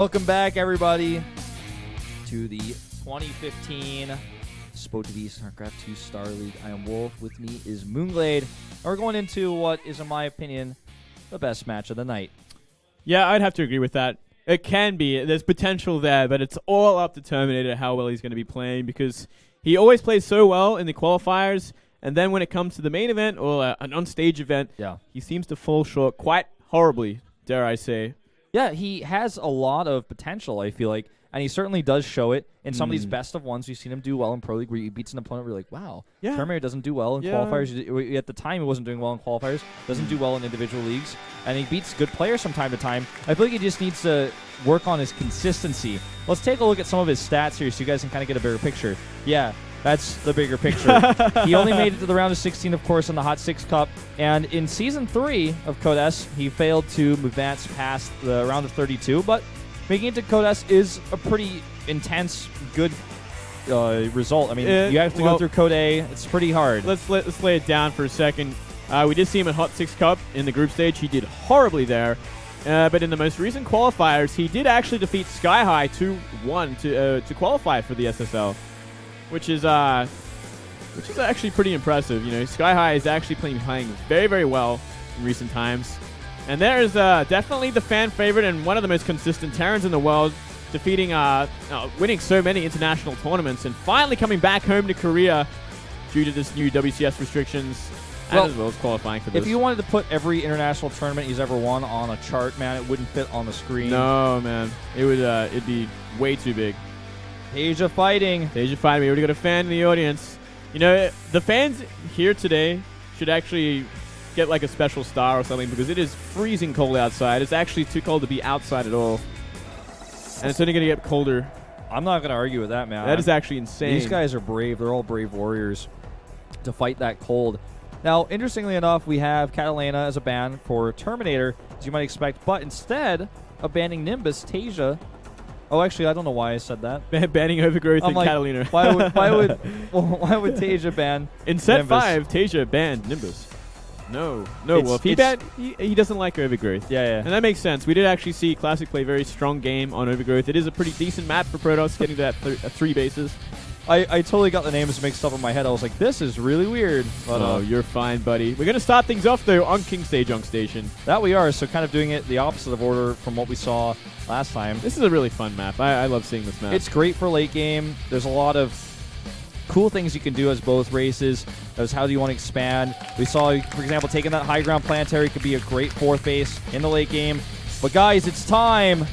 Welcome back, everybody, to the 2015 EsportsTV Starcraft2 Starleague. I am Wolf. With me is Moonglade. And we're going into what is, in my opinion, the best match of the night. Yeah, I'd have to agree with that. It can be. There's potential there, but it's all up to Terminator how well he's going to be playing, because he always plays so well in the qualifiers, and then when it comes to the main event or an on-stage event, he seems to fall short quite horribly, dare I say. Yeah, he has a lot of potential, I feel like, and he certainly does show it. In some of these best of ones, we've seen him do well in Pro League, where he beats an opponent, we're like, wow, Terminator doesn't do well in qualifiers. At the time, he wasn't doing well in qualifiers, doesn't do well in individual leagues, and he beats good players from time to time. I feel like he just needs to work on his consistency. Let's take a look at some of his stats here so you guys can kind of get a bigger picture. Yeah, that's the bigger picture. He only made it to the round of 16, of course, in the Hot 6 Cup. And in Season 3 of Code S, he failed to advance past the round of 32. But making it to Code S is a pretty intense, good result. I mean, you have to go through Code A. It's pretty hard. Let's lay it down for a second. We did see him at Hot 6 Cup in the group stage. He did horribly there. But in the most recent qualifiers, he did actually defeat Sky High 2-1 to qualify for the SSL. Which is actually pretty impressive. You know, Sky High is actually playing very, very well in recent times. And there is definitely the fan favorite and one of the most consistent Terrans in the world, defeating, winning so many international tournaments and finally coming back home to Korea due to this new WCS restrictions, and as well as qualifying for this. If you wanted to put every international tournament he's ever won on a chart, man, it wouldn't fit on the screen. No, man. It would it'd be way too big. TaeJa fighting. TaeJa fighting. We already got a fan in the audience. You know, the fans here today should actually get like a special star or something, because it is freezing cold outside. It's actually too cold to be outside at all. And it's only going to get colder. I'm not going to argue with that, man. That is actually insane. These guys are brave. They're all brave warriors to fight that cold. Now, interestingly enough, we have Catalina as a ban for Terminator, as you might expect, but instead of banning Nimbus, TaeJa. Oh, actually, I don't know why I said that. Banning Overgrowth and like, Catalina. why would TaeJa ban in set Nimbus? 5, TaeJa banned Nimbus. No, Wolf. He doesn't like Overgrowth. Yeah. And that makes sense. We did actually see Classic play a very strong game on Overgrowth. It is a pretty decent map for Protoss, getting to that 3 bases. I totally got the names mixed up in my head. I was like, this is really weird. But, you're fine, buddy. We're going to start things off, though, on King Stage Station. That we are, so kind of doing it the opposite of order from what we saw last time. This is a really fun map. I love seeing this map. It's great for late game. There's a lot of cool things you can do as both races. As how do you want to expand. We saw, for example, taking that high ground planetary could be a great 4th base in the late game. But guys, it's time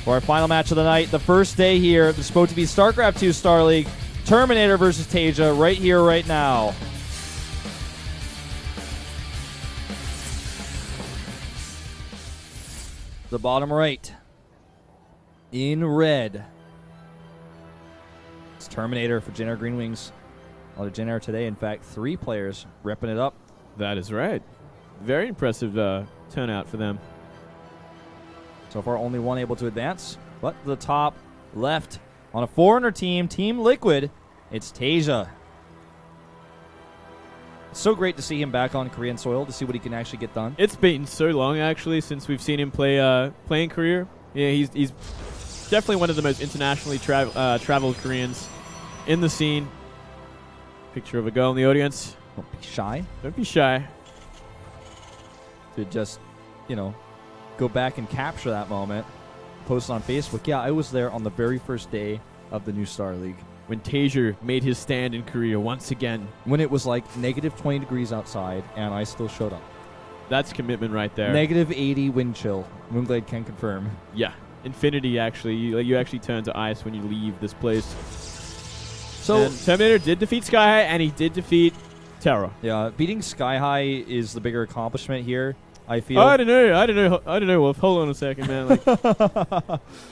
for our final match of the night. The first day here, the EsportsTV Starcraft2 Starleague. Terminator versus TaeJa right here, right now. The bottom right. In red. It's Terminator for Jin Air Green Wings. A lot of Jin Air today. In fact, 3 players repping it up. That is right. Very impressive turnout for them. So far, only one able to advance. But the top left on a foreigner team, Team Liquid, it's TaeJa. It's so great to see him back on Korean soil to see what he can actually get done. It's been so long, actually, since we've seen him play in Korea. Yeah, he's definitely one of the most internationally traveled Koreans in the scene. Picture of a girl in the audience. Don't be shy. Don't be shy. To just, go back and capture that moment. Post on Facebook. Yeah, I was there on the very first day of the new Starleague. When TaeJa made his stand in Korea once again. When it was like negative 20 degrees outside, and I still showed up. That's commitment right there. Negative 80 wind chill. Moonglade can confirm. Yeah. Infinity, actually. You actually turn to ice when you leave this place. So and Terminator did defeat Sky High, and he did defeat Terra. Yeah, beating Sky High is the bigger accomplishment here, I feel. I don't know, Wolf. Hold on a second, man.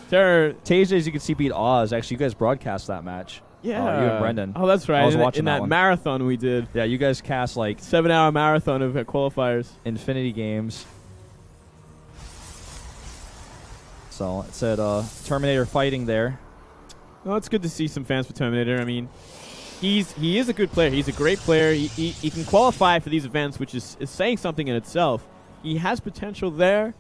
Terra. TaeJa, as you can see, beat Oz. Actually, you guys broadcast that match. Yeah. You and Brendan. Oh, that's right. I was watching in that marathon we did. Yeah, you guys cast like 7-hour marathon of qualifiers. Infinity games. So it said Terminator fighting there. Well, it's good to see some fans for Terminator. I mean, he is a good player. He's a great player. He can qualify for these events, which is saying something in itself. He has potential there.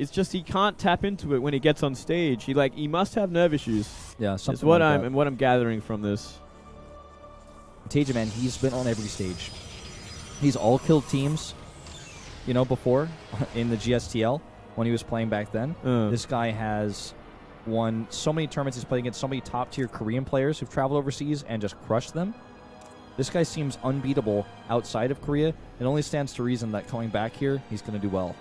It's just he can't tap into it when he gets on stage. He must have nerve issues. Yeah, something That's what like that. what I'm gathering from this. TaeJa, man, he's been on every stage. He's all killed teams, you know, before in the GSTL when he was playing back then. This guy has won so many tournaments. He's played against so many top-tier Korean players who've traveled overseas and just crushed them. This guy seems unbeatable outside of Korea. It only stands to reason that coming back here, he's going to do well.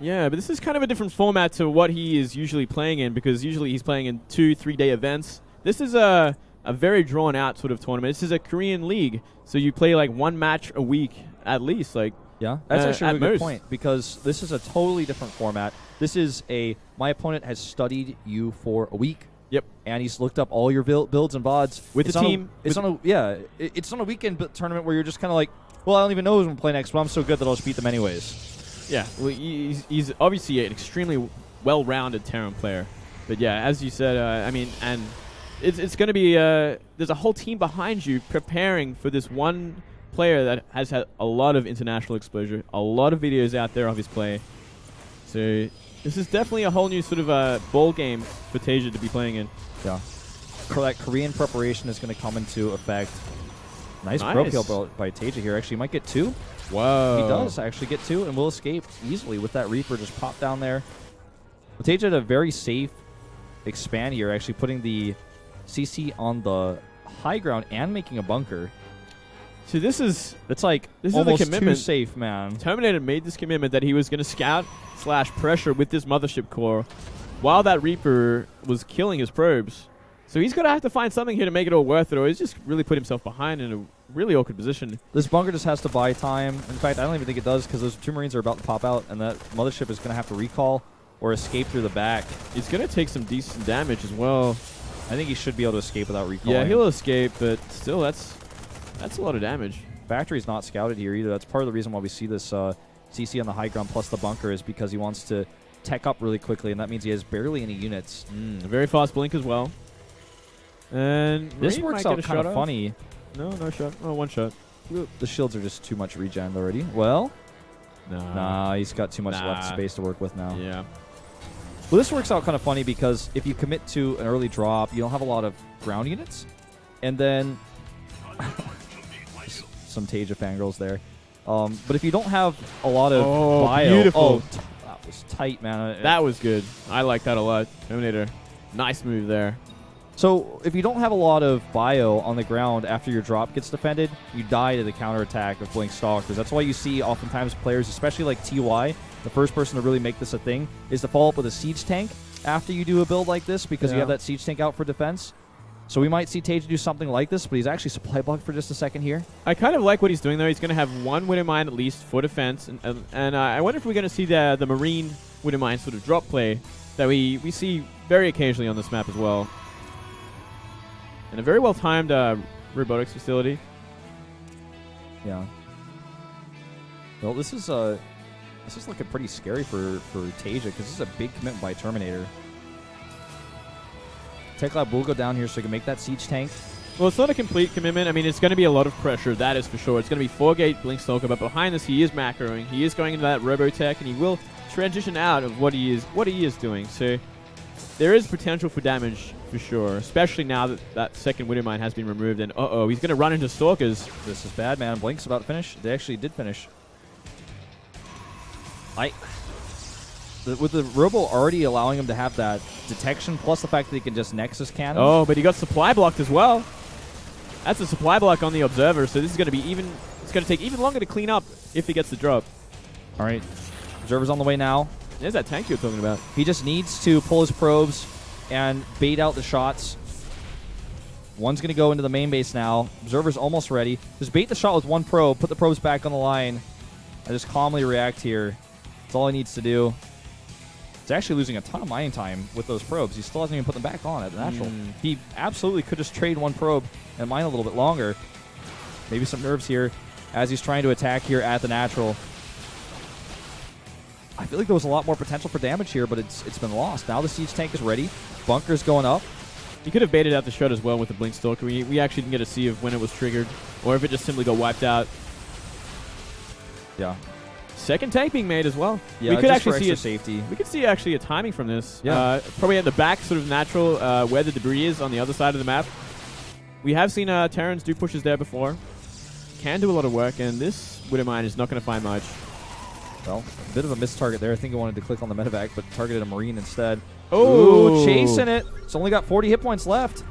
Yeah, but this is kind of a different format to what he is usually playing in, because usually he's playing in 2-3 day events. This is a very drawn-out sort of tournament. This is a Korean league, so you play like one match a week at least. Yeah, that's actually a really good point, because this is a totally different format. This is my opponent has studied you for a week. Yep. And he's looked up all your builds and VODs. With the team. It's on a weekend tournament where you're just kind of like, well, I don't even know who's going to play next, but I'm so good that I'll just beat them anyways. Yeah, well, he's obviously an extremely well-rounded Terran player. But yeah, as you said, I mean, and it's going to be, there's a whole team behind you preparing for this one player that has had a lot of international exposure, a lot of videos out there of his play. So this is definitely a whole new sort of ball game for TaeJa to be playing in. Yeah. That Korean preparation is going to come into effect. Nice pro kill by TaeJa here. Actually, he might get 2. Whoa. He does actually get 2 and will escape easily with that Reaper just popped down there. Well, TaeJa had a very safe expand here, actually putting the CC on the high ground and making a bunker. So this is almost the commitment. Too safe, man. Terminator made this commitment that he was going to scout / pressure with this mothership core while that Reaper was killing his probes. So he's going to have to find something here to make it all worth it, or he's just really put himself behind in a really awkward position. This bunker just has to buy time. In fact, I don't even think it does, because those 2 Marines are about to pop out, and that mothership is going to have to recall or escape through the back. He's going to take some decent damage as well. I think he should be able to escape without recalling. Yeah, he'll escape, but still, that's a lot of damage. Factory's not scouted here either. That's part of the reason why we see this CC on the high ground plus the bunker, is because he wants to tech up really quickly, and that means he has barely any units. Very fast blink as well. And this works out kind of funny. No shot. Oh, 1 shot. The shields are just too much regen already. Well, nah, he's got too much left space to work with now. Yeah. Well, this works out kind of funny, because if you commit to an early drop, you don't have a lot of ground units, and then some TaeJa fangirls there. But if you don't have a lot of bio, beautiful. That was tight, man. That was good. I like that a lot. Terminator, nice move there. So if you don't have a lot of bio on the ground after your drop gets defended, you die to the counterattack of Blink Stalkers. That's why you see oftentimes players, especially like TY, the first person to really make this a thing, is to follow up with a siege tank after you do a build like this, because you have that siege tank out for defense. So we might see TaeJa do something like this, but he's actually supply blocked for just a second here. I kind of like what he's doing, though. He's going to have 1 Widowmine at least for defense. And I wonder if we're going to see the Marine Widowmine sort of drop play that we see very occasionally on this map as well. And a very well-timed robotics facility. Yeah. Well, this is looking pretty scary for TaeJa, because this is a big commitment by Terminator. TechLab will go down here so he can make that siege tank. Well, it's not a complete commitment. I mean, it's going to be a lot of pressure, that is for sure. It's going to be 4-gate Blink Stalker, but behind this, he is macroing. He is going into that Robotech, and he will transition out of what he is doing. So there is potential for damage for sure, especially now that that second Widowmine has been removed. And he's going to run into Stalkers. This is bad, man. Blink's about to finish. They actually did finish. With the Robo already allowing him to have that detection, plus the fact that he can just Nexus cannon. Oh, but he got supply blocked as well. That's a supply block on the Observer, so this is going to be it's going to take even longer to clean up if he gets the drop. All right. Observer's on the way now. There's that tank you were talking about. He just needs to pull his probes and bait out the shots. One's going to go into the main base now. Observer's almost ready. Just bait the shot with 1 probe, put the probes back on the line, and just calmly react here. That's all he needs to do. He's actually losing a ton of mining time with those probes. He still hasn't even put them back on at the natural. He absolutely could just trade 1 probe and mine a little bit longer. Maybe some nerves here as he's trying to attack here at the natural. I feel like there was a lot more potential for damage here, but it's been lost. Now the siege tank is ready. Bunker's going up. He could have baited out the shot as well with the Blink Stalker. We actually didn't get to see when it was triggered, or if it just simply got wiped out. Yeah. second tank being made as well. Yeah, we could just actually for see extra safety. We could see actually a timing from this. Yeah. Probably at the back, sort of natural, where the debris is on the other side of the map. We have seen Terrans do pushes there before. Can do a lot of work, and this Widowmine is not going to find much. Well, a bit of a missed target there. I think he wanted to click on the medevac, but targeted a Marine instead. Oh, Ooh, chasing it. It's only got 40 hit points left.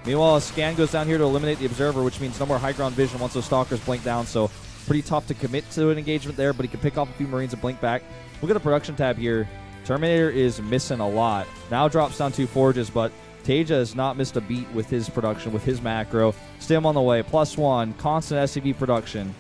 Meanwhile, a scan goes down here to eliminate the observer, which means no more high ground vision once those stalkers blink down. So pretty tough to commit to an engagement there, but he can pick off a few Marines and blink back. Look at the production tab here. Terminator is missing a lot. Now drops down 2 forges, but TaeJa has not missed a beat with his production, with his macro. Stim on the way, +1, constant SCV production.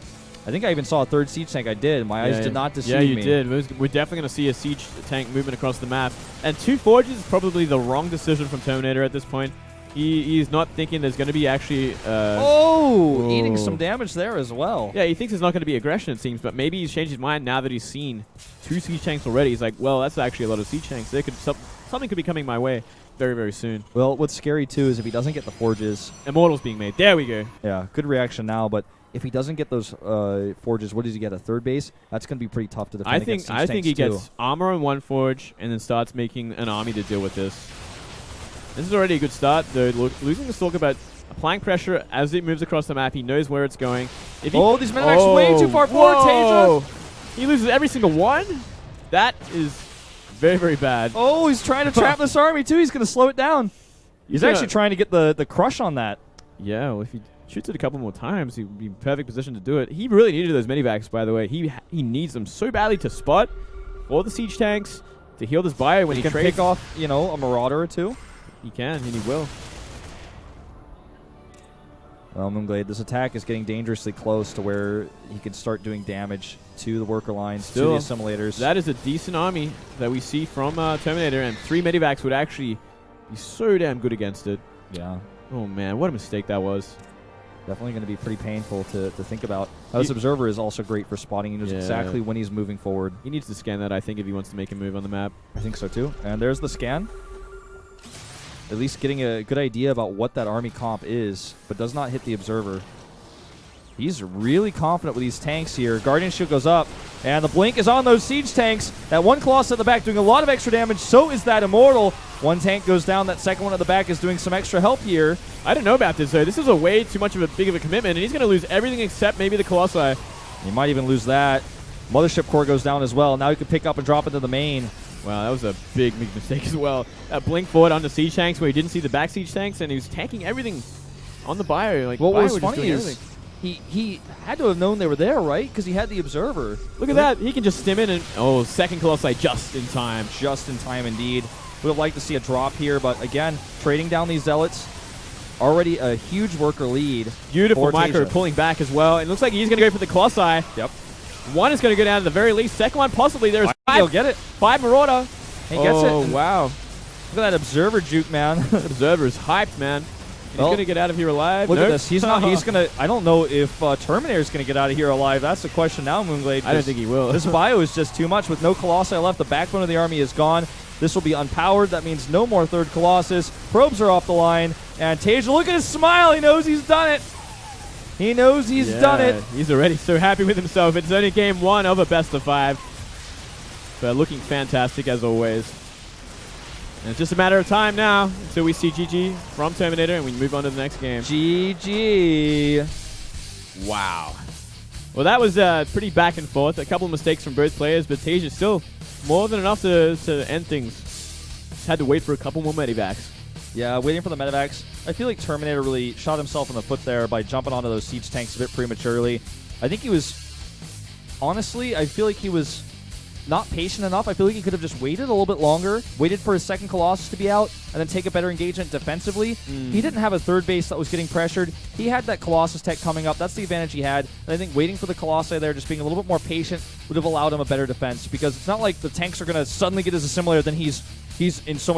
I think I even saw a third siege tank. I did. My eyes did not deceive me. Yeah, you did. We're definitely going to see a siege tank movement across the map. And 2 forges is probably the wrong decision from Terminator at this point. He's not thinking there's going to be actually... eating some damage there as well. Yeah, he thinks there's not going to be aggression, it seems, but maybe he's changed his mind now that he's seen 2 siege tanks already. He's like, well, that's actually a lot of siege tanks. Something could be coming my way very, very soon. Well, what's scary, too, is if he doesn't get the forges... Immortals being made. There we go. Yeah, good reaction now, but... If he doesn't get those forges, what does he get? A third base? That's going to be pretty tough to defend. I think he gets armor on 1 forge and then starts making an army to deal with this. This is already a good start. They're losing the Stalker, but applying pressure as it moves across the map. He knows where it's going. These medevac's way too far forward, TaeJa. He loses every single one? That is very, very bad. Oh, he's trying to trap this army, too. He's going to slow it down. He's actually trying to get the crush on that. Yeah, well, if he shoots it a couple more times, he would be in perfect position to do it. He really needed those medivacs, by the way. He needs them so badly to spot all the siege tanks, to heal this bio when he can trades. Pick off, a Marauder or 2. He can, and he will. Well, Moonglade, this attack is getting dangerously close to where he could start doing damage to the worker lines, to the assimilators. That is a decent army that we see from Terminator, and 3 medivacs would actually be so damn good against it. Yeah. Oh, man, what a mistake that was. Definitely going to be pretty painful to think about. This observer is also great for spotting. He knows exactly when he's moving forward. He needs to scan that, I think, if he wants to make a move on the map. I think so, too. And there's the scan. At least getting a good idea about what that army comp is, but does not hit the observer. He's really confident with these tanks here. Guardian Shield goes up, and the blink is on those siege tanks. That one Colossus at the back doing a lot of extra damage. So is that Immortal. One tank goes down. That second one at the back is doing some extra help here. I didn't know about this, though. This is a way too much of a big of a commitment, and he's going to lose everything except maybe the Colossi. He might even lose that. Mothership core goes down as well. Now he can pick up and drop into the main. Wow, that was a big mistake as well. Blink forward onto siege tanks where he didn't see the back siege tanks, and he was tanking everything on the bio. Like, what was funny is he had to have known they were there, right? Because he had the observer. Look at that. He can just stim in and... second Colossi just in time. Just in time, indeed. Would have liked to see a drop here, but again, trading down these Zealots. Already a huge worker lead. Beautiful micro pulling back as well. It looks like he's going to go for the Colossi. Yep. One is going to go down at the very least. Second one, possibly. There's 5. He'll get it. 5 Marauder. He gets it. Oh, wow. Look at that observer juke, man. Observer is hyped, man. He's going to get out of here alive. Look at this. He's not. He's going to... I don't know if Terminator's going to get out of here alive. That's the question now, Moonglade. I don't think he will. This bio is just too much. With no Colossi left, the backbone of the army is gone. This will be unpowered. That means no more third Colossus. Probes are off the line. And TaeJa, look at his smile. He knows he's done it. He knows he's done it. He's already so happy with himself. It's only game 1 of a best of 5. But looking fantastic as always. And it's just a matter of time now until we see GG from Terminator and we move on to the next game. GG. Wow. Well, that was pretty back and forth. A couple of mistakes from both players, but TaeJa still more than enough to end things. Just had to wait for a couple more medivacs. Yeah, waiting for the medevacs. I feel like Terminator really shot himself in the foot there by jumping onto those siege tanks a bit prematurely. I think he was... Honestly, I feel like he was not patient enough. I feel like he could have just waited a little bit longer, waited for his second Colossus to be out, and then take a better engagement defensively. He didn't have a third base that was getting pressured. He had that Colossus tech coming up. That's the advantage he had. And I think waiting for the Colossi there, just being a little bit more patient, would have allowed him a better defense, because it's not like the tanks are going to suddenly get his assimilator, then he's in so much